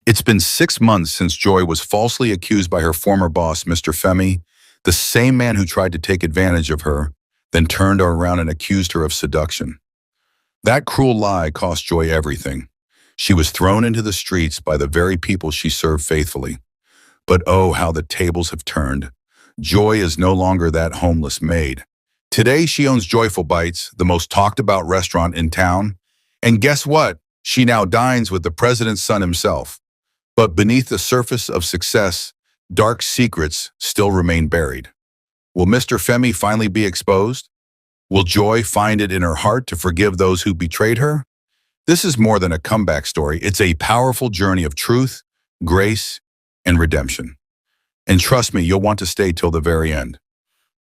It's been 6 months since Joy was falsely accused by her former boss, Mr. Femi, the same man who tried to take advantage of her, then turned her around and accused her of seduction. That cruel lie cost Joy everything. She was thrown into the streets by the very people she served faithfully. But oh, how the tables have turned. Joy is no longer that homeless maid. Today she owns Joyful Bites, the most talked about restaurant in town. And guess what? She now dines with the president's son himself. But beneath the surface of success, dark secrets still remain buried. Will Mr. Femi finally be exposed? Will Joy find it in her heart to forgive those who betrayed her? This is more than a comeback story. It's a powerful journey of truth, grace, and redemption. And trust me, you'll want to stay till the very end.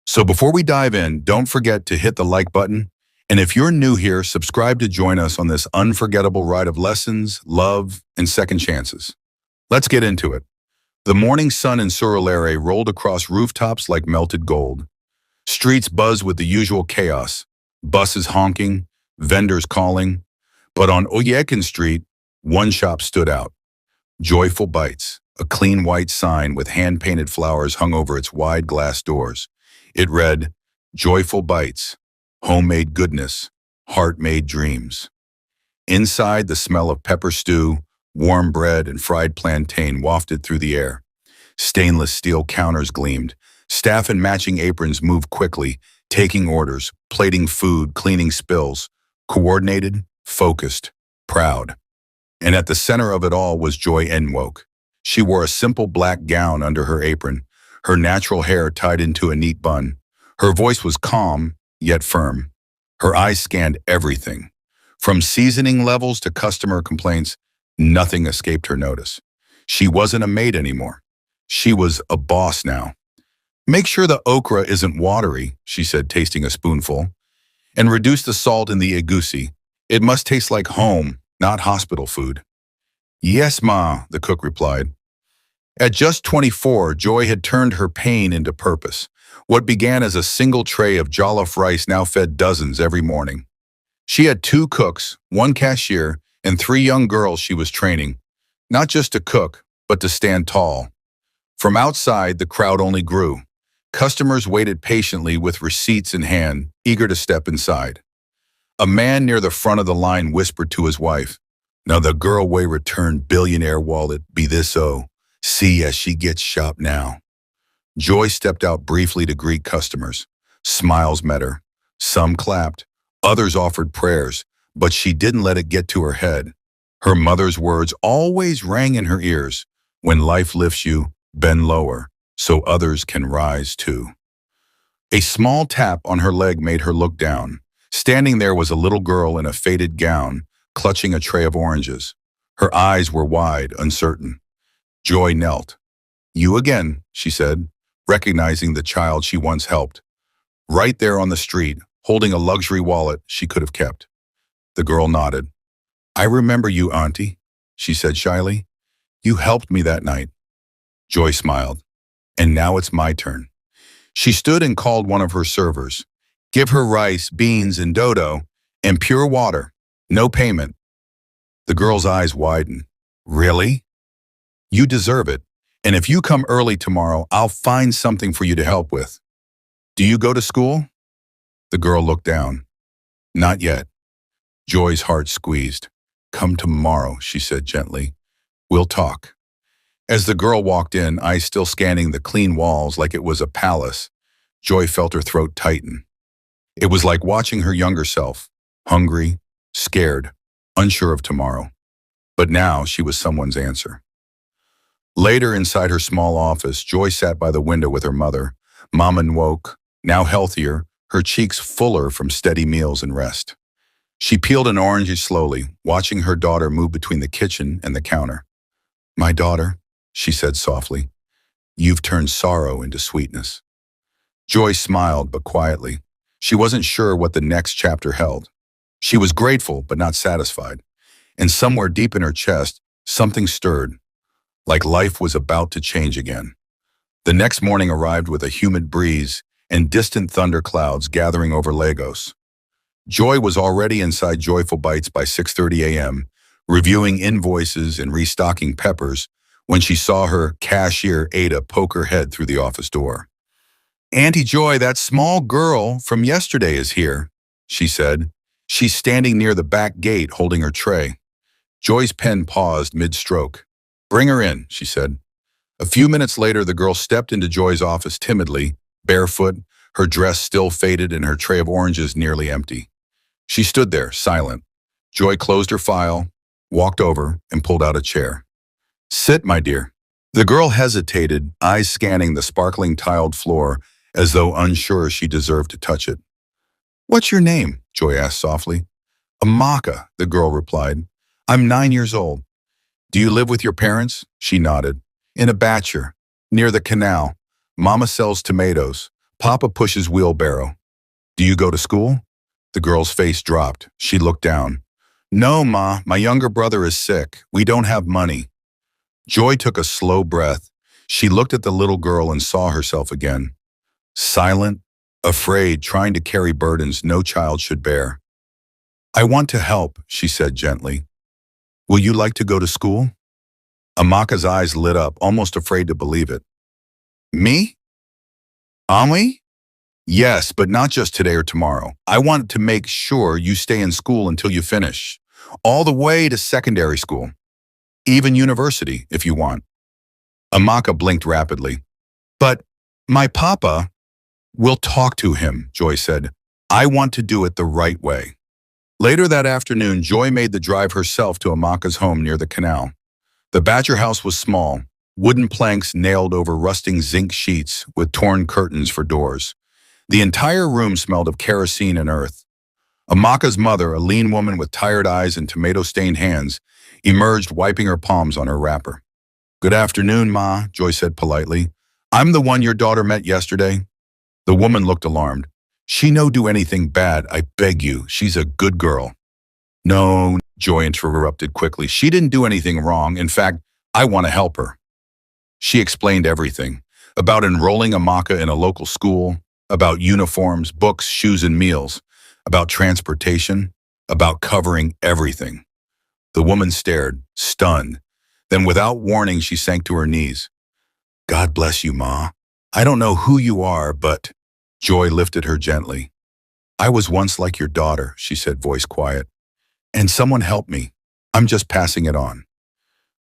So before we dive in, don't forget to hit the like button. And if you're new here, subscribe to join us on this unforgettable ride of lessons, love, and second chances. Let's get into it. The morning sun in Surulere rolled across rooftops like melted gold. Streets buzzed with the usual chaos, buses honking, vendors calling. But on Oyekan Street, one shop stood out. Joyful Bites, a clean white sign with hand-painted flowers hung over its wide glass doors. It read, "Joyful Bites, homemade goodness, heart-made dreams." Inside, the smell of pepper stew, warm bread, and fried plantain wafted through the air. Stainless steel counters gleamed. Staff in matching aprons moved quickly, taking orders, plating food, cleaning spills. Coordinated, focused, proud. And at the center of it all was Joy Enwoke. She wore a simple black gown under her apron, her natural hair tied into a neat bun. Her voice was calm, yet firm. Her eyes scanned everything. From seasoning levels to customer complaints, nothing escaped her notice. She wasn't a maid anymore. She was a boss now. "Make sure the okra isn't watery," she said, tasting a spoonful. "And reduce the salt in the egusi. It must taste like home, not hospital food." "Yes, ma," the cook replied. At just 24, Joy had turned her pain into purpose. What began as a single tray of jollof rice now fed dozens every morning. She had 2 cooks, 1 cashier, and 3 young girls she was training, not just to cook, but to stand tall. From outside, the crowd only grew. Customers waited patiently with receipts in hand, eager to step inside. A man near the front of the line whispered to his wife, "Now the girl way return billionaire wallet be this see as she gets shop now." Joy stepped out briefly to greet customers. Smiles met her. Some clapped, others offered prayers, but she didn't let it get to her head. Her mother's words always rang in her ears, "When life lifts you, bend lower, so others can rise too." A small tap on her leg made her look down. Standing there was a little girl in a faded gown, clutching a tray of oranges. Her eyes were wide, uncertain. Joy knelt. "You again," she said, recognizing the child she once helped. Right there on the street, holding a luxury wallet she could have kept. The girl nodded. "I remember you, Auntie," she said shyly. "You helped me that night." Joy smiled. "And now it's my turn." She stood and called one of her servers. "Give her rice, beans, and dodo, and pure water. No payment." The girl's eyes widened. "Really?" "You deserve it. And if you come early tomorrow, I'll find something for you to help with." "Do you go to school?" The girl looked down. "Not yet." Joy's heart squeezed. "Come tomorrow," she said gently. "We'll talk." As the girl walked in, eyes still scanning the clean walls like it was a palace, Joy felt her throat tighten. It was like watching her younger self, hungry, scared, unsure of tomorrow. But now she was someone's answer. Later, inside her small office, Joy sat by the window with her mother. Mom Enwoke, now healthier, her cheeks fuller from steady meals and rest. She peeled an orange slowly, watching her daughter move between the kitchen and the counter. "My daughter," she said softly, "you've turned sorrow into sweetness." Joy smiled, but quietly. She wasn't sure what the next chapter held. She was grateful, but not satisfied. And somewhere deep in her chest, something stirred, like life was about to change again. The next morning arrived with a humid breeze and distant thunder clouds gathering over Lagos. Joy was already inside Joyful Bites by 6:30 a.m., reviewing invoices and restocking peppers when she saw her cashier Ada poke her head through the office door. "Auntie Joy, that small girl from yesterday is here," she said. "She's standing near the back gate holding her tray." Joy's pen paused mid-stroke. "Bring her in," she said. A few minutes later, the girl stepped into Joy's office timidly, barefoot, her dress still faded and her tray of oranges nearly empty. She stood there, silent. Joy closed her file, walked over, and pulled out a chair. "Sit, my dear." The girl hesitated, eyes scanning the sparkling tiled floor as though unsure she deserved to touch it. "What's your name?" Joy asked softly. "Amaka," the girl replied. "I'm 9 years old." "Do you live with your parents?" She nodded. "In a bachelor, near the canal. Mama sells tomatoes. Papa pushes wheelbarrow." "Do you go to school?" The girl's face dropped. She looked down. "No, Ma, my younger brother is sick. We don't have money." Joy took a slow breath. She looked at the little girl and saw herself again. Silent, afraid, trying to carry burdens no child should bear. "I want to help," she said gently. "Will you like to go to school?" Amaka's eyes lit up, almost afraid to believe it. "Me? Ami?" "Yes, but not just today or tomorrow. I want to make sure you stay in school until you finish. All the way to secondary school. Even university, if you want." Amaka blinked rapidly. "But my papa..." "We'll talk to him," Joy said. "I want to do it the right way." Later that afternoon, Joy made the drive herself to Amaka's home near the canal. The bachelor house was small, wooden planks nailed over rusting zinc sheets with torn curtains for doors. The entire room smelled of kerosene and earth. Amaka's mother, a lean woman with tired eyes and tomato-stained hands, emerged wiping her palms on her wrapper. "Good afternoon, Ma," Joy said politely. "I'm the one your daughter met yesterday." The woman looked alarmed. "She no do anything bad, I beg you. She's a good girl." "No," Joy interrupted quickly. "She didn't do anything wrong. In fact, I want to help her." She explained everything. About enrolling Amaka in a local school, about uniforms, books, shoes, and meals, about transportation, about covering everything. The woman stared, stunned. Then without warning, she sank to her knees. "God bless you, Ma. I don't know who you are, but..." Joy lifted her gently. "I was once like your daughter," she said, voice quiet. "And someone helped me. I'm just passing it on."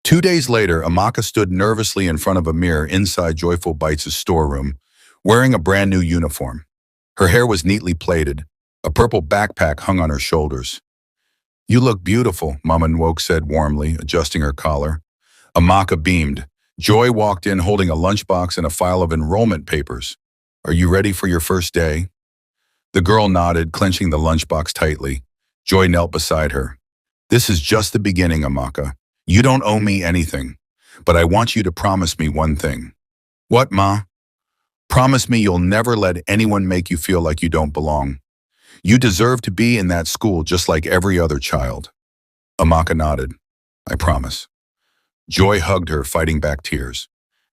2 days later, Amaka stood nervously in front of a mirror inside Joyful Bites' storeroom, wearing a brand new uniform. Her hair was neatly plaited. A purple backpack hung on her shoulders. "You look beautiful," Mama Nwoke said warmly, adjusting her collar. Amaka beamed. Joy walked in holding a lunchbox and a file of enrollment papers. "Are you ready for your first day?" The girl nodded, clenching the lunchbox tightly. Joy knelt beside her. "This is just the beginning, Amaka. You don't owe me anything, but I want you to promise me one thing." "What, Ma?" "Promise me you'll never let anyone make you feel like you don't belong. You deserve to be in that school just like every other child." Amaka nodded. "I promise." Joy hugged her, fighting back tears.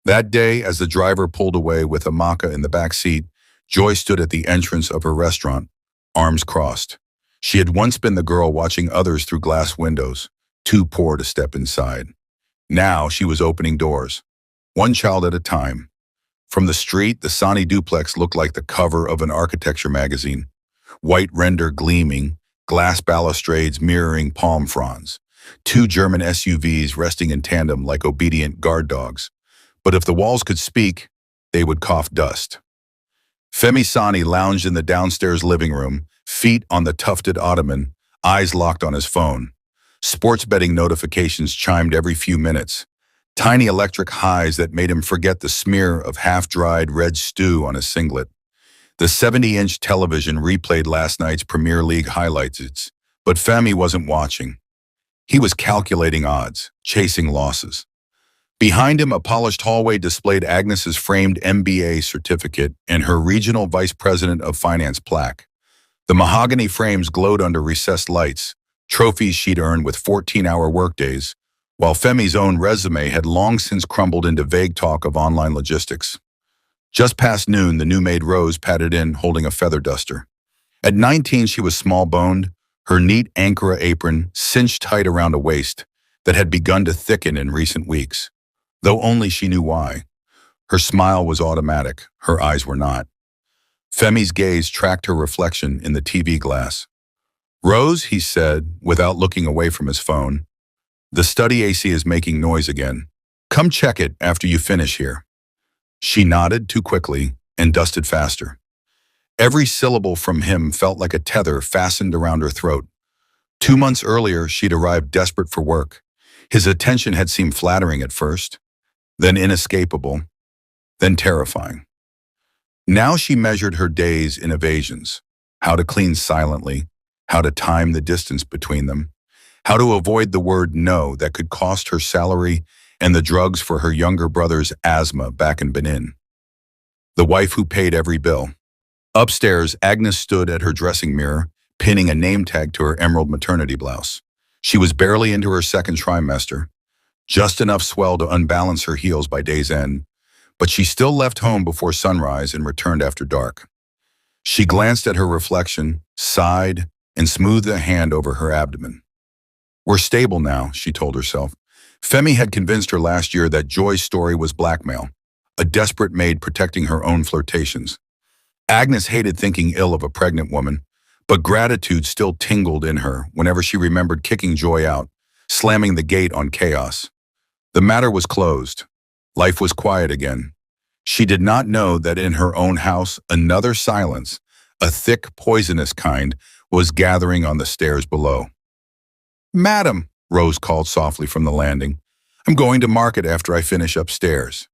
That day, as the driver pulled away with Amaka in the back seat, Joy stood at the entrance of her restaurant, arms crossed. She had once been the girl watching others through glass windows, too poor to step inside. Now she was opening doors, one child at a time. From the street, the Sani duplex looked like the cover of an architecture magazine. White render gleaming, glass balustrades mirroring palm fronds. 2 German SUVs resting in tandem like obedient guard dogs. But if the walls could speak, they would cough dust. Femi Sani lounged in the downstairs living room, feet on the tufted ottoman, eyes locked on his phone. Sports betting notifications chimed every few minutes. Tiny electric highs that made him forget the smear of half-dried red stew on his singlet. The 70-inch television replayed last night's Premier League highlights, but Femi wasn't watching. He was calculating odds, chasing losses. Behind him, a polished hallway displayed Agnes's framed MBA certificate and her regional vice president of finance plaque. The mahogany frames glowed under recessed lights, trophies she'd earned with 14-hour workdays, while Femi's own resume had long since crumbled into vague talk of online logistics. Just past noon, the new maid Rose pattered in, holding a feather duster. At 19, she was small-boned, her neat Ankara apron cinched tight around a waist that had begun to thicken in recent weeks, though only she knew why. Her smile was automatic, her eyes were not. Femi's gaze tracked her reflection in the TV glass. "Rose," he said, without looking away from his phone, "the study AC is making noise again. Come check it after you finish here." She nodded too quickly and dusted faster. Every syllable from him felt like a tether fastened around her throat. 2 months earlier, she'd arrived desperate for work. His attention had seemed flattering at first, then inescapable, then terrifying. Now she measured her days in evasions: how to clean silently, how to time the distance between them, how to avoid the word no that could cost her salary and the drugs for her younger brother's asthma back in Benin. The wife who paid every bill. Upstairs, Agnes stood at her dressing mirror, pinning a name tag to her emerald maternity blouse. She was barely into her second trimester, just enough swell to unbalance her heels by day's end, but she still left home before sunrise and returned after dark. She glanced at her reflection, sighed, and smoothed a hand over her abdomen. "We're stable now," she told herself. Femi had convinced her last year that Joy's story was blackmail, a desperate maid protecting her own flirtations. Agnes hated thinking ill of a pregnant woman, but gratitude still tingled in her whenever she remembered kicking Joy out, slamming the gate on chaos. The matter was closed. Life was quiet again. She did not know that in her own house, another silence, a thick, poisonous kind, was gathering on the stairs below. "Madam," Rose called softly from the landing, "I'm going to market after I finish upstairs."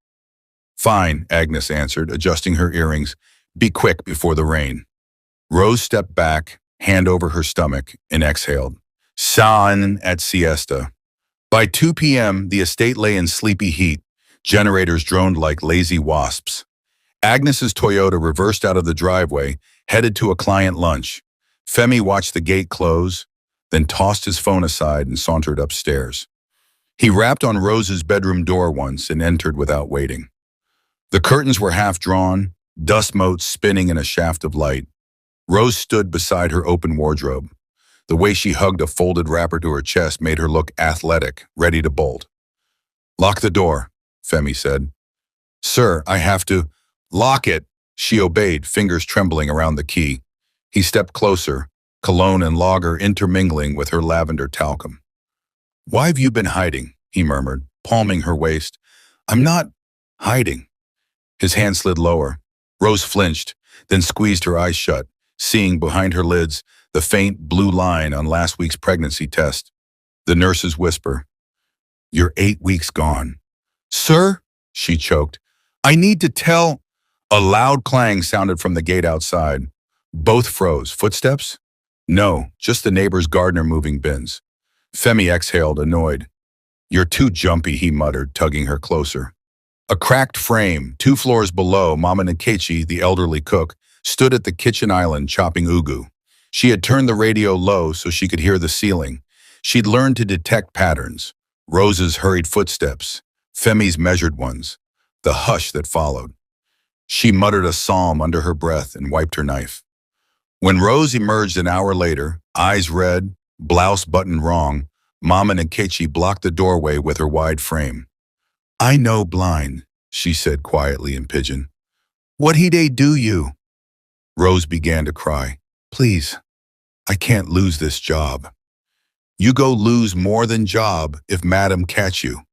"Fine," Agnes answered, adjusting her earrings. "Be quick before the rain." Rose stepped back, hand over her stomach, and exhaled. San at siesta. By 2 p.m., the estate lay in sleepy heat. Generators droned like lazy wasps. Agnes's Toyota reversed out of the driveway, headed to a client lunch. Femi watched the gate close, then tossed his phone aside and sauntered upstairs. He rapped on Rose's bedroom door once and entered without waiting. The curtains were half drawn, dust motes spinning in a shaft of light. Rose stood beside her open wardrobe. The way she hugged a folded wrapper to her chest made her look athletic, ready to bolt. "Lock the door," Femi said. "Sir, I have to—" "Lock it." She obeyed, fingers trembling around the key. He stepped closer, cologne and lager intermingling with her lavender talcum. "Why have you been hiding?" he murmured, palming her waist. "I'm not hiding." His hand slid lower. Rose flinched, then squeezed her eyes shut, seeing behind her lids the faint blue line on last week's pregnancy test. The nurse's whisper, "You're 8 weeks gone." "Sir," she choked, "I need to tell—" A loud clang sounded from the gate outside. Both froze. Footsteps? No, just the neighbor's gardener moving bins. Femi exhaled, annoyed. "You're too jumpy," he muttered, tugging her closer. A cracked frame, 2 floors below, Mama Nkechi, the elderly cook, stood at the kitchen island chopping ugu. She had turned the radio low so she could hear the ceiling. She'd learned to detect patterns. Rose's hurried footsteps, Femi's measured ones, the hush that followed. She muttered a psalm under her breath and wiped her knife. When Rose emerged an hour later, eyes red, blouse buttoned wrong, Mama Nkechi blocked the doorway with her wide frame. "I know blind," she said quietly in pidgin. "What he dey do you?" Rose began to cry. "Please, I can't lose this job." "You go lose more than job if Madam catch you,"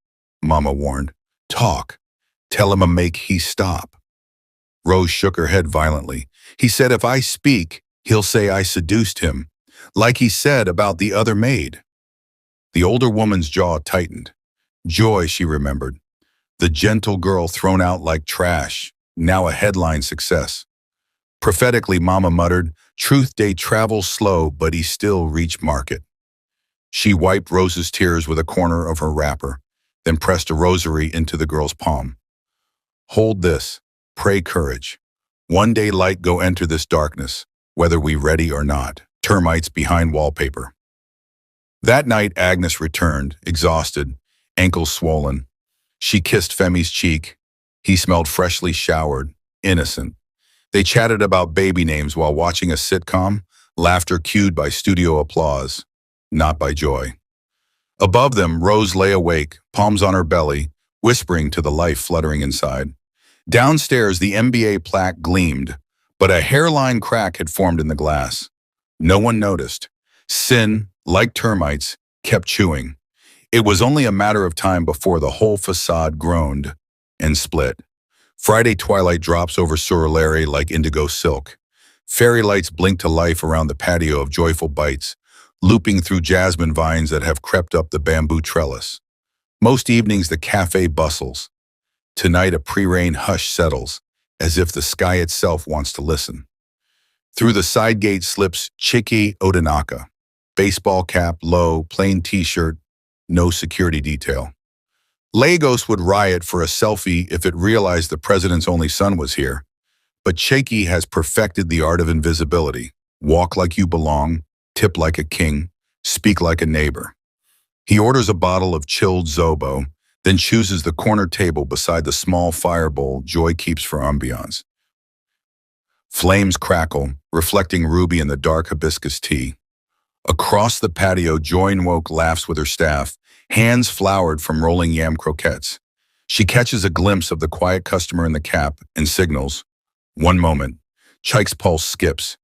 Mama warned. "Talk. Tell him make he stop." Rose shook her head violently. "He said if I speak, he'll say I seduced him, like he said about the other maid." The older woman's jaw tightened. Joy, she remembered. The gentle girl thrown out like trash, now a headline success. Prophetically, Mama muttered, "Truth day travels slow, but he still reach market." She wiped Rose's tears with a corner of her wrapper, then pressed a rosary into the girl's palm. "Hold this. Pray courage. One day light go enter this darkness, whether we ready or not." Termites behind wallpaper. That night, Agnes returned, exhausted, ankles swollen. She kissed Femi's cheek. He smelled freshly showered, innocent. They chatted about baby names while watching a sitcom, laughter cued by studio applause, not by joy. Above them, Rose lay awake, palms on her belly, whispering to the life fluttering inside. Downstairs, the MBA plaque gleamed, but a hairline crack had formed in the glass. No one noticed. Sin, like termites, kept chewing. It was only a matter of time before the whole facade groaned and split. Friday twilight drops over Surulere like indigo silk. Fairy lights blink to life around the patio of joyful bites, looping through jasmine vines that have crept up the bamboo trellis. Most evenings the cafe bustles. Tonight a pre-rain hush settles, as if the sky itself wants to listen. Through the side gate slips Chiki Odinaka. Baseball cap, low, plain t-shirt, no security detail. Lagos would riot for a selfie if it realized the president's only son was here. But Chiki has perfected the art of invisibility. Walk like you belong, tip like a king, speak like a neighbor. He orders a bottle of chilled Zobo, then chooses the corner table beside the small fire bowl Joy keeps for ambiance. Flames crackle, reflecting ruby in the dark hibiscus tea. Across the patio, Joy Nwoke laughs with her staff, hands floured from rolling yam croquettes. She catches a glimpse of the quiet customer in the cap and signals. One moment. Chike's pulse skips.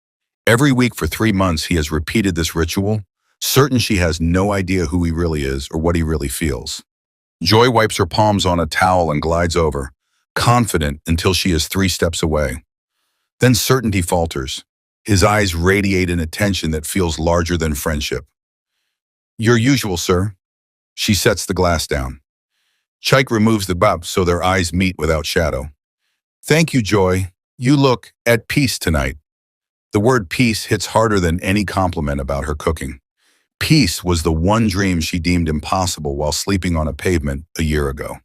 Every week for 3 months he has repeated this ritual, certain she has no idea who he really is or what he really feels. Joy wipes her palms on a towel and glides over, confident until she is 3 steps away. Then certainty falters. His eyes radiate an attention that feels larger than friendship. Your usual, sir. She sets the glass down. Chike removes the bab so their eyes meet without shadow. Thank you, Joy. You look at peace tonight. The word peace hits harder than any compliment about her cooking. Peace was the one dream she deemed impossible while sleeping on a pavement a year ago.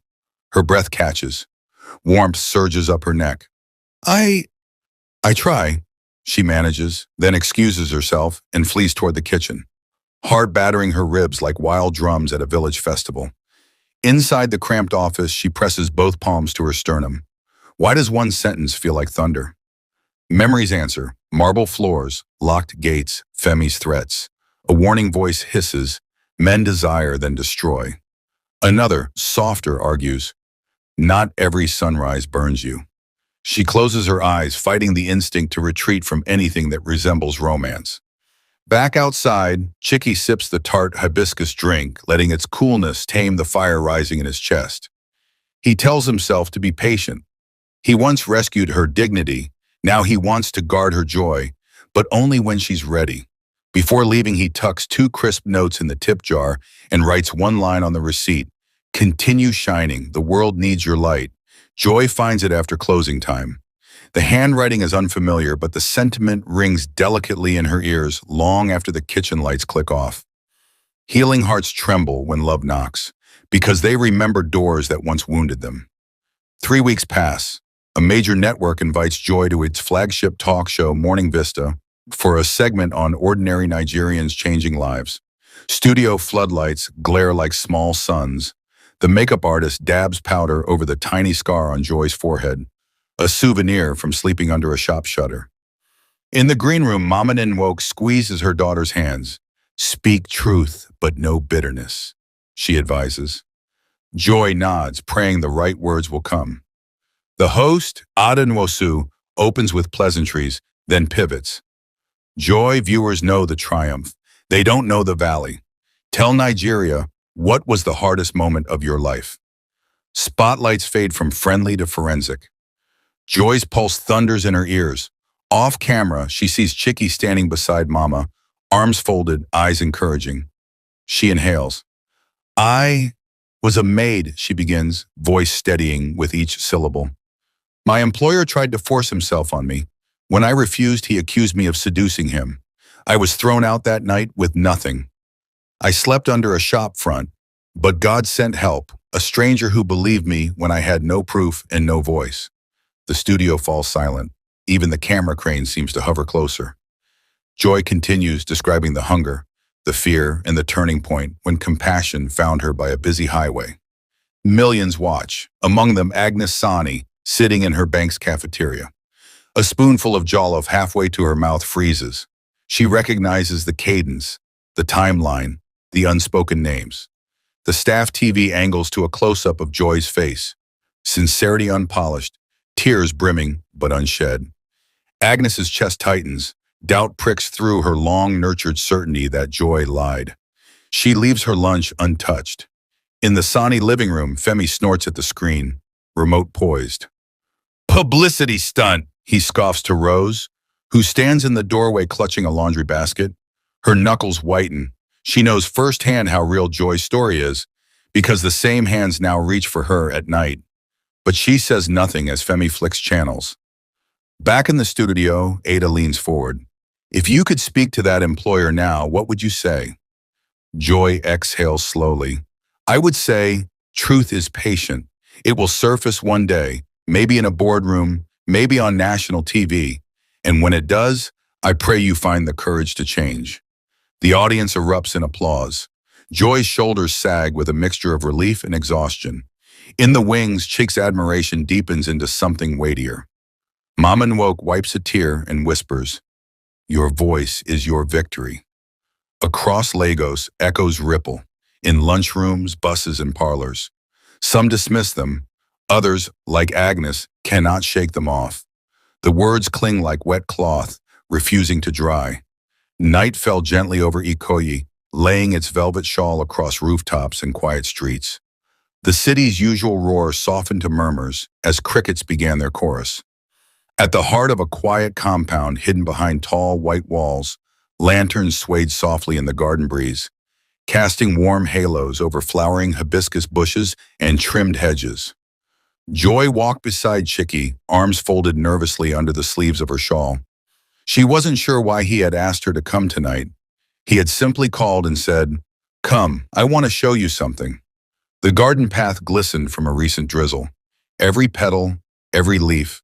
Her breath catches. Warmth surges up her neck. I try, she manages, then excuses herself and flees toward the kitchen, hard battering her ribs like wild drums at a village festival. Inside the cramped office, she presses both palms to her sternum. Why does one sentence feel like thunder? Memories answer, marble floors, locked gates, Femi's threats. A warning voice hisses, men desire then destroy. Another, softer, argues, not every sunrise burns you. She closes her eyes, fighting the instinct to retreat from anything that resembles romance. Back outside, Chiki sips the tart hibiscus drink, letting its coolness tame the fire rising in his chest. He tells himself to be patient. He once rescued her dignity, now he wants to guard her joy, but only when she's ready. Before leaving, he tucks 2 crisp notes in the tip jar and writes one line on the receipt. Continue shining, the world needs your light. Joy finds it after closing time. The handwriting is unfamiliar, but the sentiment rings delicately in her ears long after the kitchen lights click off. Healing hearts tremble when love knocks, because they remember doors that once wounded them. 3 weeks pass. A major network invites Joy to its flagship talk show, Morning Vista, for a segment on ordinary Nigerians changing lives. Studio floodlights glare like small suns. The makeup artist dabs powder over the tiny scar on Joy's forehead, a souvenir from sleeping under a shop shutter. In the green room, Mama Nwoke squeezes her daughter's hands. Speak truth, but no bitterness, she advises. Joy nods, praying the right words will come. The host, Adenwosu, opens with pleasantries, then pivots. Joy viewers know the triumph. They don't know the valley. Tell Nigeria, what was the hardest moment of your life? Spotlights fade from friendly to forensic. Joy's pulse thunders in her ears. Off camera, she sees Chiki standing beside Mama, arms folded, eyes encouraging. She inhales. I was a maid, she begins, voice steadying with each syllable. My employer tried to force himself on me. When I refused, he accused me of seducing him. I was thrown out that night with nothing. I slept under a shop front, but God sent help, a stranger who believed me when I had no proof and no voice. The studio falls silent. Even the camera crane seems to hover closer. Joy continues, describing the hunger, the fear, and the turning point when compassion found her by a busy highway. Millions watch, among them Agnes Sani, sitting in her bank's cafeteria. A spoonful of jollof halfway to her mouth freezes. She recognizes the cadence, the timeline, the unspoken names. The staff TV angles to a close-up of Joy's face. Sincerity unpolished, tears brimming but unshed. Agnes's chest tightens. Doubt pricks through her long-nurtured certainty that Joy lied. She leaves her lunch untouched. In the Sani living room, Femi snorts at the screen, remote poised. Publicity stunt, he scoffs to Rose, who stands in the doorway clutching a laundry basket. Her knuckles whiten. She knows firsthand how real Joy's story is, because the same hands now reach for her at night. But she says nothing as Femi flicks channels. Back in the studio, Ada leans forward. If you could speak to that employer now, what would you say? Joy exhales slowly. I would say, truth is patient. It will surface one day, maybe in a boardroom, maybe on national TV. And when it does, I pray you find the courage to change. The audience erupts in applause. Joy's shoulders sag with a mixture of relief and exhaustion. In the wings, Chick's admiration deepens into something weightier. Mama Nwoke wipes a tear and whispers, your voice is your victory. Across Lagos, echoes ripple, in lunchrooms, buses, and parlors. Some dismiss them, others, like Agnes, cannot shake them off. The words cling like wet cloth, refusing to dry. Night fell gently over Ikoyi, laying its velvet shawl across rooftops and quiet streets. The city's usual roar softened to murmurs as crickets began their chorus. At the heart of a quiet compound hidden behind tall white walls, lanterns swayed softly in the garden breeze, casting warm halos over flowering hibiscus bushes and trimmed hedges. Joy walked beside Chicky, arms folded nervously under the sleeves of her shawl. She wasn't sure why he had asked her to come tonight. He had simply called and said, "Come, I want to show you something." The garden path glistened from a recent drizzle. Every petal, every leaf,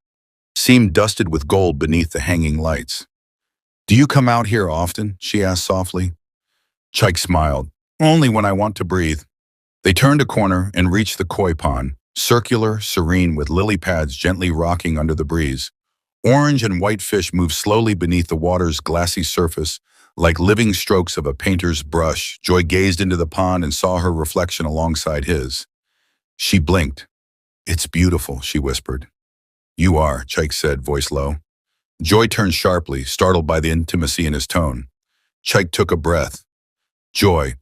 seemed dusted with gold beneath the hanging lights. "Do you come out here often?" she asked softly. Chike smiled. "Only when I want to breathe." They turned a corner and reached the koi pond, circular, serene, with lily pads gently rocking under the breeze. Orange and white fish moved slowly beneath the water's glassy surface, like living strokes of a painter's brush. Joy gazed into the pond and saw her reflection alongside his. She blinked. "It's beautiful," she whispered. "You are," Chike said, voice low. Joy turned sharply, startled by the intimacy in his tone. Chike took a breath. "Joy,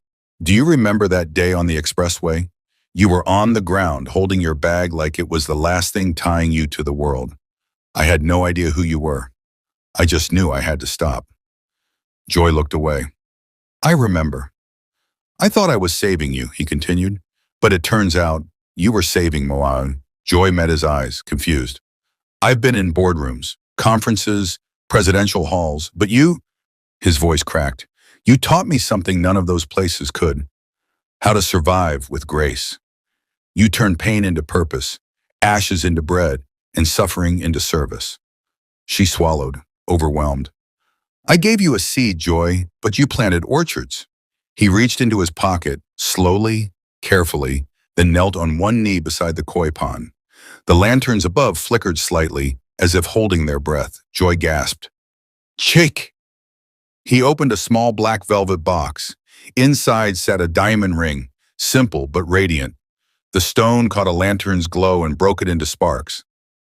do you remember that day on the expressway? You were on the ground, holding your bag like it was the last thing tying you to the world. I had no idea who you were. I just knew I had to stop." Joy looked away. "I remember. I thought I was saving you," he continued, "but it turns out you were saving Moa." Joy met his eyes, confused. "I've been in boardrooms, conferences, presidential halls, but you," his voice cracked, "you taught me something none of those places could. How to survive with grace. You turned pain into purpose, ashes into bread, and suffering into service." She swallowed, overwhelmed. "I gave you a seed, Joy, but you planted orchards." He reached into his pocket, slowly, carefully, then knelt on one knee beside the koi pond. The lanterns above flickered slightly, as if holding their breath. Joy gasped. "Chick!" He opened a small black velvet box. Inside sat a diamond ring, simple but radiant. The stone caught a lantern's glow and broke it into sparks.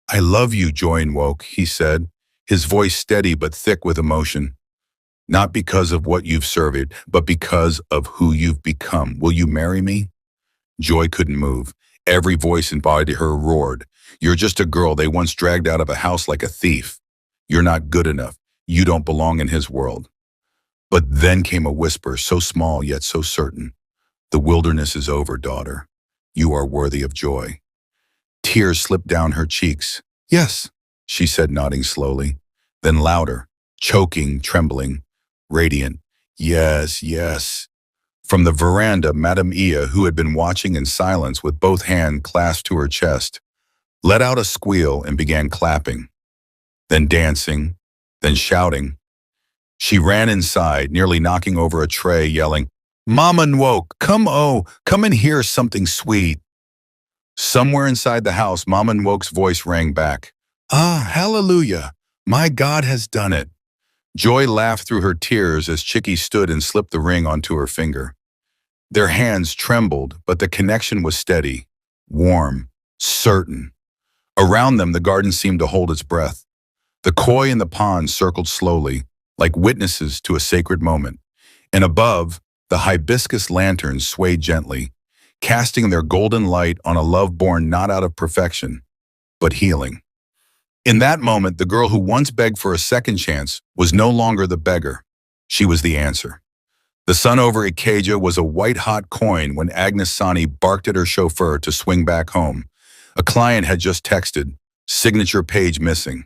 "I love you, Joy Nwoke," he said, his voice steady but thick with emotion. "Not because of what you've served, but because of who you've become. Will you marry me?" Joy couldn't move. Every voice embodied her roared. "You're just a girl they once dragged out of a house like a thief. You're not good enough. You don't belong in his world." But then came a whisper, so small yet so certain. "The wilderness is over, daughter. You are worthy of joy." Tears slipped down her cheeks. "Yes," she said, nodding slowly. Then louder, choking, trembling, radiant. "Yes, yes." From the veranda, Madame Ia, who had been watching in silence with both hands clasped to her chest, let out a squeal and began clapping, then dancing, then shouting. She ran inside, nearly knocking over a tray, yelling, "Mama Nwoke, come and hear something sweet." Somewhere inside the house, Mama Nwoke's voice rang back. "Ah, hallelujah, my God has done it." Joy laughed through her tears as Chicky stood and slipped the ring onto her finger. Their hands trembled, but the connection was steady, warm, certain. Around them, the garden seemed to hold its breath. The koi in the pond circled slowly, like witnesses to a sacred moment. And above, the hibiscus lanterns swayed gently, casting their golden light on a love born not out of perfection, but healing. In that moment, the girl who once begged for a second chance was no longer the beggar. She was the answer. The sun over Ikeja was a white-hot coin when Agnes Sani barked at her chauffeur to swing back home. A client had just texted, signature page missing.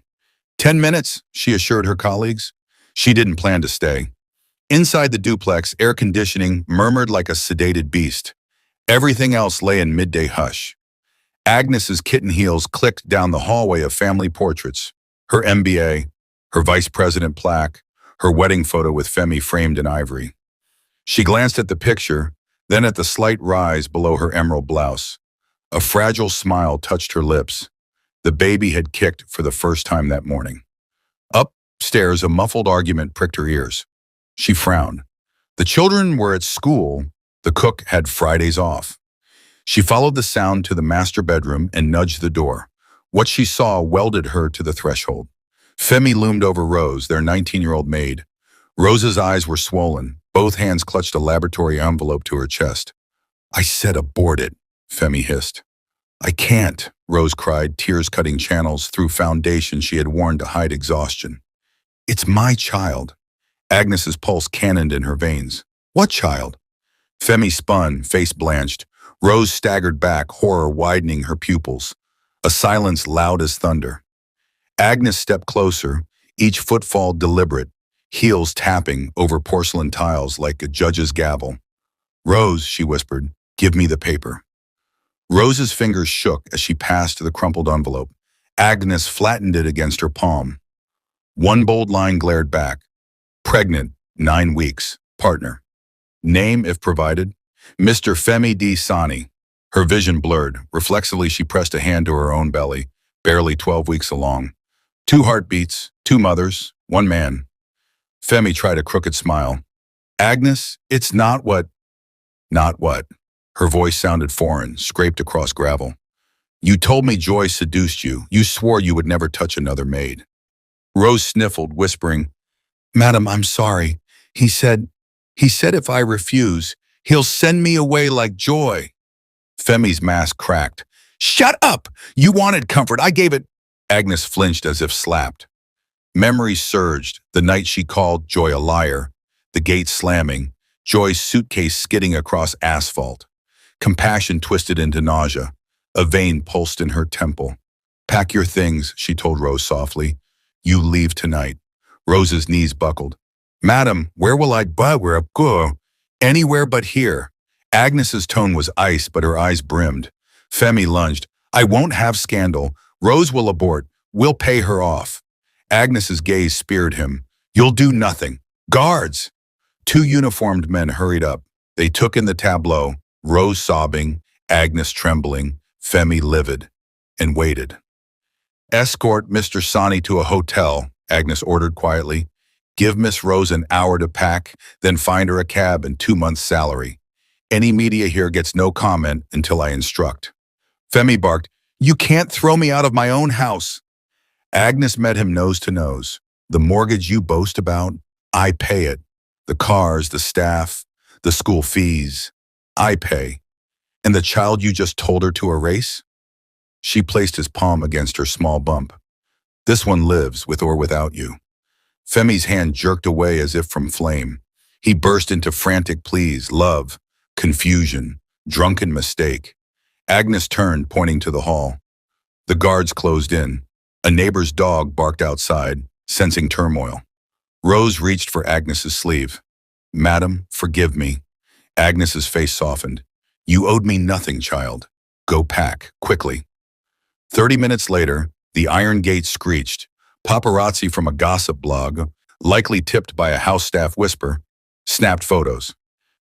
10 minutes, she assured her colleagues. She didn't plan to stay. Inside the duplex, air conditioning murmured like a sedated beast. Everything else lay in midday hush. Agnes's kitten heels clicked down the hallway of family portraits. Her MBA, her vice president plaque, her wedding photo with Femi framed in ivory. She glanced at the picture, then at the slight rise below her emerald blouse. A fragile smile touched her lips. The baby had kicked for the first time that morning. Upstairs, a muffled argument pricked her ears. She frowned. The children were at school. The cook had Fridays off. She followed the sound to the master bedroom and nudged the door. What she saw welded her to the threshold. Femi loomed over Rose, their 19-year-old maid. Rose's eyes were swollen. Both hands clutched a laboratory envelope to her chest. "I said abort it," Femi hissed. "I can't," Rose cried, tears cutting channels through foundation she had worn to hide exhaustion. "It's my child." Agnes's pulse cannoned in her veins. "What child?" Femi spun, face blanched. Rose staggered back, horror widening her pupils. A silence loud as thunder. Agnes stepped closer, each footfall deliberate, heels tapping over porcelain tiles like a judge's gavel. "Rose," she whispered, "give me the paper." Rose's fingers shook as she passed the crumpled envelope. Agnes flattened it against her palm. One bold line glared back. "Pregnant, 9 weeks, partner. Name, if provided, Mr. Femi D. Sani." Her vision blurred. Reflexively, she pressed a hand to her own belly, barely 12 weeks along. 2 heartbeats, 2 mothers, 1 man. Femi tried a crooked smile. "Agnes, it's not what—" "Not what?" Her voice sounded foreign, scraped across gravel. "You told me Joy seduced you. You swore you would never touch another maid." Rose sniffled, whispering, "Madam, I'm sorry. He said if I refuse, he'll send me away like Joy." Femi's mask cracked. "Shut up! You wanted comfort. I gave it—" Agnes flinched as if slapped. Memories surged, the night she called Joy a liar, the gate slamming, Joy's suitcase skidding across asphalt. Compassion twisted into nausea. A vein pulsed in her temple. "Pack your things," she told Rose softly. "You leave tonight." Rose's knees buckled. "Madam, where will I go? Anywhere but here." Agnes's tone was ice, but her eyes brimmed. Femi lunged. "I won't have scandal. Rose will abort. We'll pay her off." Agnes's gaze speared him. "You'll do nothing. Guards!" 2 uniformed men hurried up. They took in the tableau, Rose sobbing, Agnes trembling, Femi livid, and waited. "Escort Mr. Sani to a hotel," Agnes ordered quietly. "Give Miss Rose an hour to pack, then find her a cab and 2 months' salary. Any media here gets no comment until I instruct." Femi barked, "You can't throw me out of my own house." Agnes met him nose to nose. "The mortgage you boast about, I pay it. The cars, the staff, the school fees, I pay. And the child you just told her to erase?" She placed his palm against her small bump. "This one lives, with or without you." Femi's hand jerked away as if from flame. He burst into frantic pleas, love, confusion, drunken mistake. Agnes turned, pointing to the hall. The guards closed in. A neighbor's dog barked outside, sensing turmoil. Rose reached for Agnes's sleeve. "Madam, forgive me." Agnes's face softened. "You owed me nothing, child. Go pack, quickly." 30 minutes later, the iron gate screeched. Paparazzi from a gossip blog, likely tipped by a house staff whisper, snapped photos.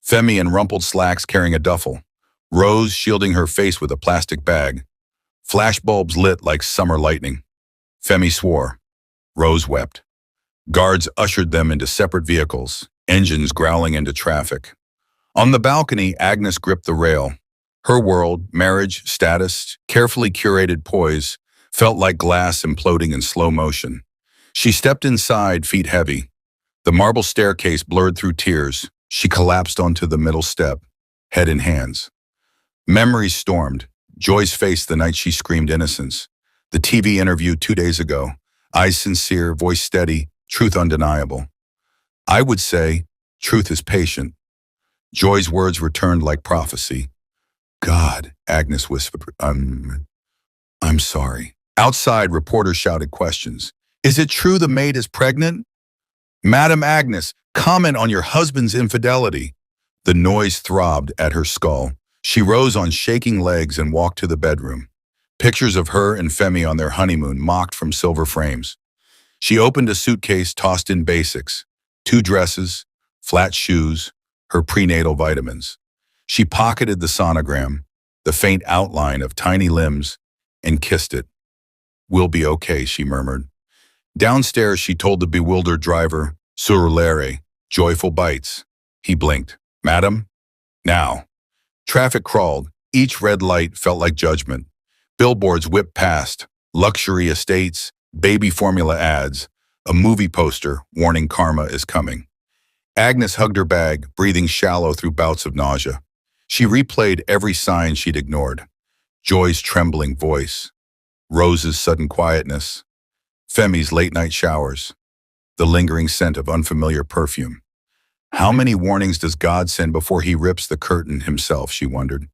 Femi in rumpled slacks carrying a duffel. Rose shielding her face with a plastic bag. Flashbulbs lit like summer lightning. Femi swore. Rose wept. Guards ushered them into separate vehicles, engines growling into traffic. On the balcony, Agnes gripped the rail. Her world, marriage, status, carefully curated poise, felt like glass imploding in slow motion. She stepped inside, feet heavy. The marble staircase blurred through tears. She collapsed onto the middle step, head in hands. Memories stormed. Joy's face the night she screamed innocence. The TV interview 2 days ago. Eyes sincere, voice steady, truth undeniable. I would say, truth is patient. Joy's words returned like prophecy. God, Agnes whispered, I'm sorry. Outside, reporters shouted questions. Is it true the maid is pregnant? Madam Agnes, comment on your husband's infidelity. The noise throbbed at her skull. She rose on shaking legs and walked to the bedroom. Pictures of her and Femi on their honeymoon mocked from silver frames. She opened a suitcase, tossed in basics. 2 dresses, flat shoes, her prenatal vitamins. She pocketed the sonogram, the faint outline of tiny limbs, and kissed it. We'll be okay, she murmured. Downstairs, she told the bewildered driver, sur l'air, joyful bites. He blinked. Madam? Now. Traffic crawled. Each red light felt like judgment. Billboards whipped past. Luxury estates, baby formula ads, a movie poster warning karma is coming. Agnes hugged her bag, breathing shallow through bouts of nausea. She replayed every sign she'd ignored. Joy's trembling voice, Rose's sudden quietness, Femi's late-night showers, the lingering scent of unfamiliar perfume. How many warnings does God send before he rips the curtain himself, she wondered.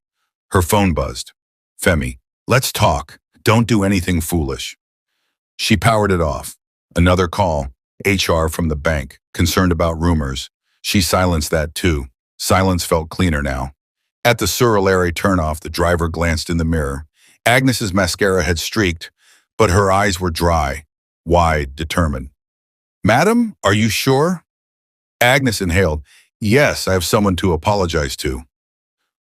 Her phone buzzed. Femi, let's talk. Don't do anything foolish. She powered it off. Another call, HR from the bank, concerned about rumors. She silenced that too. Silence felt cleaner now. At the sur l'air turnoff, the driver glanced in the mirror. Agnes's mascara had streaked, but her eyes were dry, wide, determined. Madam, are you sure? Agnes inhaled. Yes, I have someone to apologize to.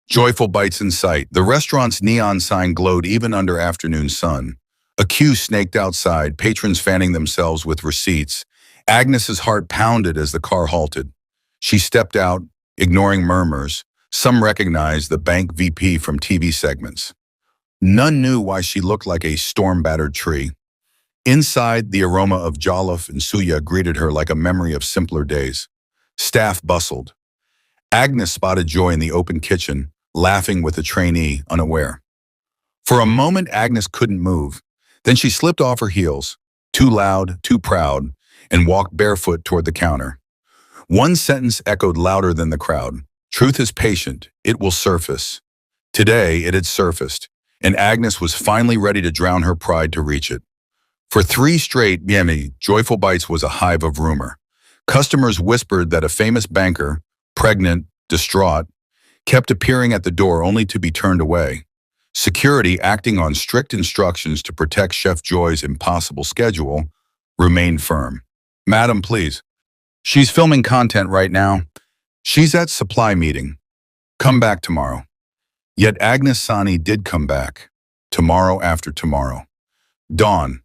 Joyful bites in sight. The restaurant's neon sign glowed even under afternoon sun. A queue snaked outside, patrons fanning themselves with receipts. Agnes's heart pounded as the car halted. She stepped out, ignoring murmurs. Some recognized the bank VP from TV segments. None knew why she looked like a storm-battered tree. Inside, the aroma of jollof and suya greeted her like a memory of simpler days. Staff bustled. Agnes spotted Joy in the open kitchen, laughing with a trainee, unaware. For a moment, Agnes couldn't move. Then she slipped off her heels, too loud, too proud, and walked barefoot toward the counter. One sentence echoed louder than the crowd. Truth is patient. It will surface. Today, it had surfaced, and Agnes was finally ready to drown her pride to reach it. For 3 straight Joyful Bites was a hive of rumor. Customers whispered that a famous banker, pregnant, distraught, kept appearing at the door only to be turned away. Security, acting on strict instructions to protect Chef Joy's impossible schedule, remained firm. Madam, please. She's filming content right now. She's at supply meeting. Come back tomorrow. Yet Agnes Sani did come back. Tomorrow after tomorrow. Dawn.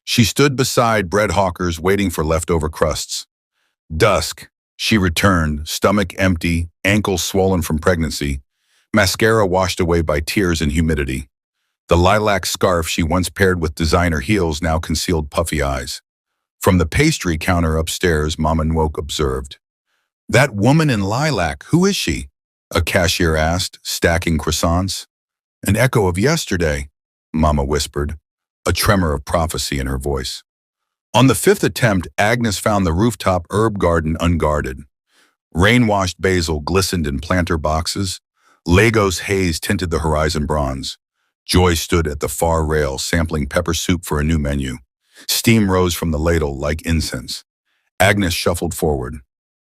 She stood beside bread hawkers waiting for leftover crusts. Dusk. She returned, stomach empty, ankles swollen from pregnancy, mascara washed away by tears and humidity. The lilac scarf she once paired with designer heels now concealed puffy eyes. From the pastry counter upstairs, Mama Nwoke observed. That woman in lilac, who is she? A cashier asked, stacking croissants. An echo of yesterday, Mama whispered, a tremor of prophecy in her voice. On the 5th attempt, Agnes found the rooftop herb garden unguarded. Rain-washed basil glistened in planter boxes. Lagos haze tinted the horizon bronze. Joy stood at the far rail, sampling pepper soup for a new menu. Steam rose from the ladle like incense. Agnes shuffled forward.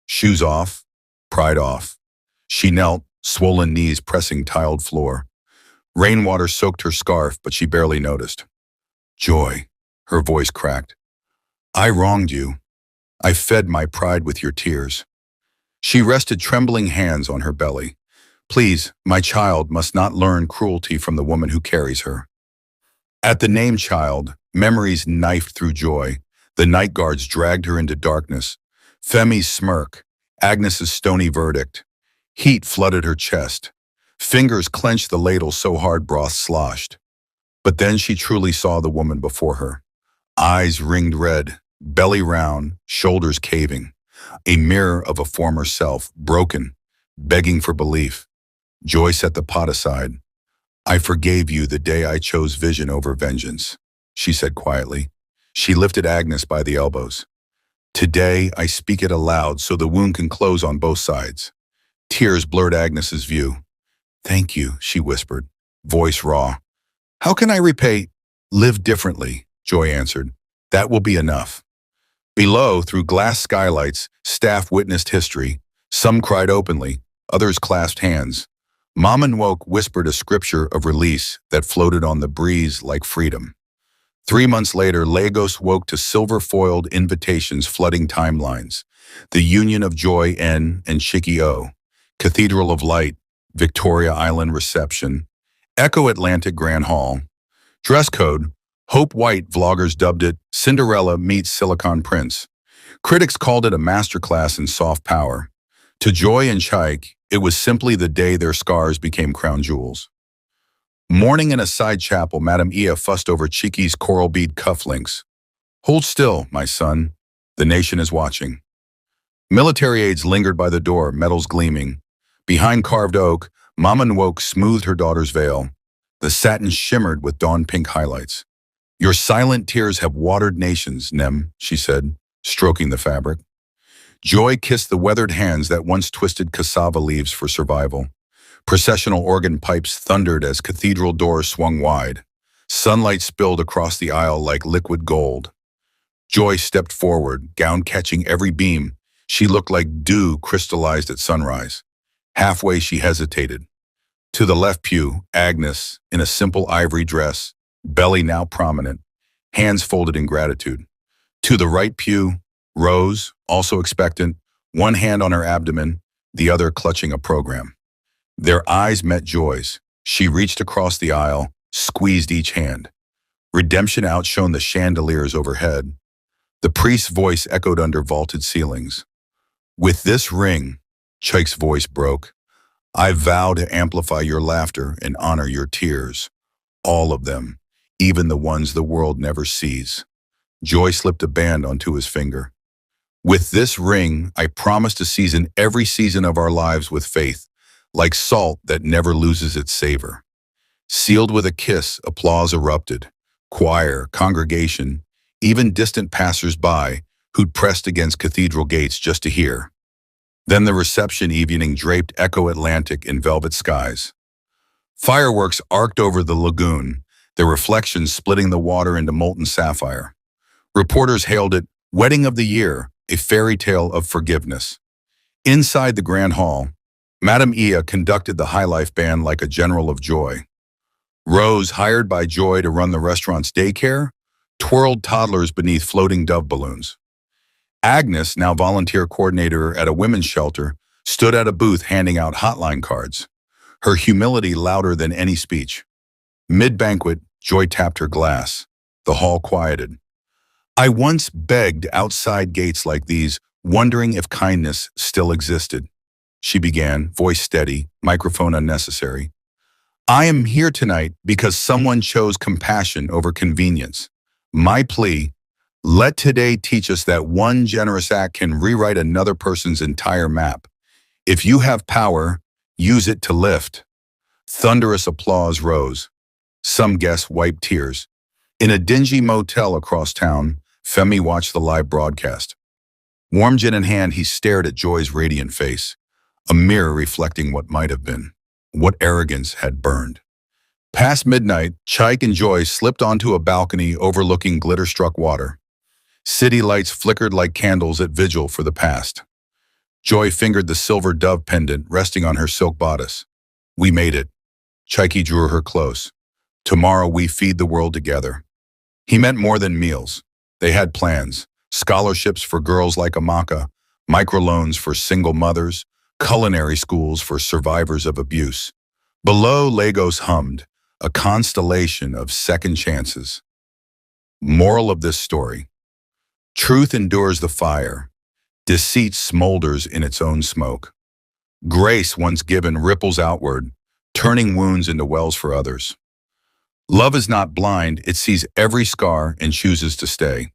Shoes off, pride off. She knelt, swollen knees pressing tiled floor. Rainwater soaked her scarf, but she barely noticed. Joy, her voice cracked. I wronged you. I fed my pride with your tears. She rested trembling hands on her belly. Please, my child must not learn cruelty from the woman who carries her. At the name child, memories knifed through Joy. The night guards dragged her into darkness. Femi's smirk, Agnes's stony verdict. Heat flooded her chest. Fingers clenched the ladle so hard broth sloshed. But then she truly saw the woman before her. Eyes ringed red, belly round, shoulders caving. A mirror of a former self, broken, begging for belief. Joy set the pot aside. I forgave you the day I chose vision over vengeance, she said quietly. She lifted Agnes by the elbows. Today, I speak it aloud so the wound can close on both sides. Tears blurred Agnes's view. Thank you, she whispered, voice raw. How can I repay? Live differently, Joy answered. That will be enough. Below, through glass skylights, staff witnessed history. Some cried openly, others clasped hands. Woke whispered a scripture of release that floated on the breeze like freedom. 3 months later, Lagos woke to silver-foiled invitations flooding timelines. The Union of Joy N and Shiki O, Cathedral of Light, Victoria Island Reception, Echo Atlantic Grand Hall. Dress code, Hope White vloggers dubbed it Cinderella meets Silicon Prince. Critics called it a masterclass in soft power. To Joy and Chaik, it was simply the day their scars became crown jewels. Morning in a side chapel, Madame Ia fussed over Chiki's coral bead cufflinks. Hold still, my son. The nation is watching. Military aides lingered by the door, medals gleaming. Behind carved oak, Mama Nwoke smoothed her daughter's veil. The satin shimmered with dawn-pink highlights. Your silent tears have watered nations, Nem, she said, stroking the fabric. Joy kissed the weathered hands that once twisted cassava leaves for survival. Processional organ pipes thundered as cathedral doors swung wide. Sunlight spilled across the aisle like liquid gold. Joy stepped forward, gown catching every beam. She looked like dew crystallized at sunrise. Halfway, she hesitated. To the left pew, Agnes, in a simple ivory dress, belly now prominent, hands folded in gratitude. To the right pew, Rose, also expectant, one hand on her abdomen, the other clutching a program. Their eyes met Joy's. She reached across the aisle, squeezed each hand. Redemption outshone the chandeliers overhead. The priest's voice echoed under vaulted ceilings. With this ring, Chaik's voice broke, I vow to amplify your laughter and honor your tears. All of them, even the ones the world never sees. Joy slipped a band onto his finger. With this ring, I promise to season every season of our lives with faith, like salt that never loses its savor. Sealed with a kiss, applause erupted. Choir, congregation, even distant passers-by who'd pressed against cathedral gates just to hear. Then the reception evening draped Echo Atlantic in velvet skies. Fireworks arced over the lagoon, their reflections splitting the water into molten sapphire. Reporters hailed it Wedding of the Year, a fairy tale of forgiveness. Inside the Grand Hall, Madame Ia conducted the High Life Band like a general of joy. Rose, hired by Joy to run the restaurant's daycare, twirled toddlers beneath floating dove balloons. Agnes, now volunteer coordinator at a women's shelter, stood at a booth handing out hotline cards, her humility louder than any speech. Mid-banquet, Joy tapped her glass. The hall quieted. I once begged outside gates like these, wondering if kindness still existed. She began, voice steady, microphone unnecessary. I am here tonight because someone chose compassion over convenience. My plea, let today teach us that one generous act can rewrite another person's entire map. If you have power, use it to lift. Thunderous applause rose. Some guests wiped tears. In a dingy motel across town, Femi watched the live broadcast. Warm gin in hand, he stared at Joy's radiant face, a mirror reflecting what might have been, what arrogance had burned. Past midnight, Chaik and Joy slipped onto a balcony overlooking glitter-struck water. City lights flickered like candles at vigil for the past. Joy fingered the silver dove pendant resting on her silk bodice. We made it. Chaiki drew her close. Tomorrow we feed the world together. He meant more than meals. They had plans, scholarships for girls like Amaka, microloans for single mothers, culinary schools for survivors of abuse. Below, Lagos hummed, a constellation of second chances. Moral of this story. Truth endures the fire. Deceit smolders in its own smoke. Grace, once given, ripples outward, turning wounds into wells for others. Love is not blind, it sees every scar and chooses to stay.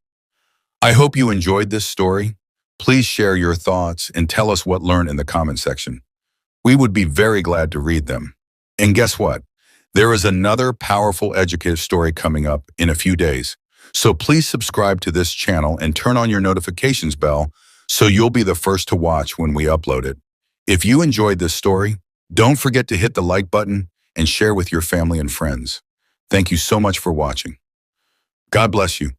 I hope you enjoyed this story. Please share your thoughts and tell us what learned in the comment section. We would be very glad to read them. And guess what? There is another powerful educative story coming up in a few days. So please subscribe to this channel and turn on your notifications bell so you'll be the first to watch when we upload it. If you enjoyed this story, don't forget to hit the like button and share with your family and friends. Thank you so much for watching. God bless you.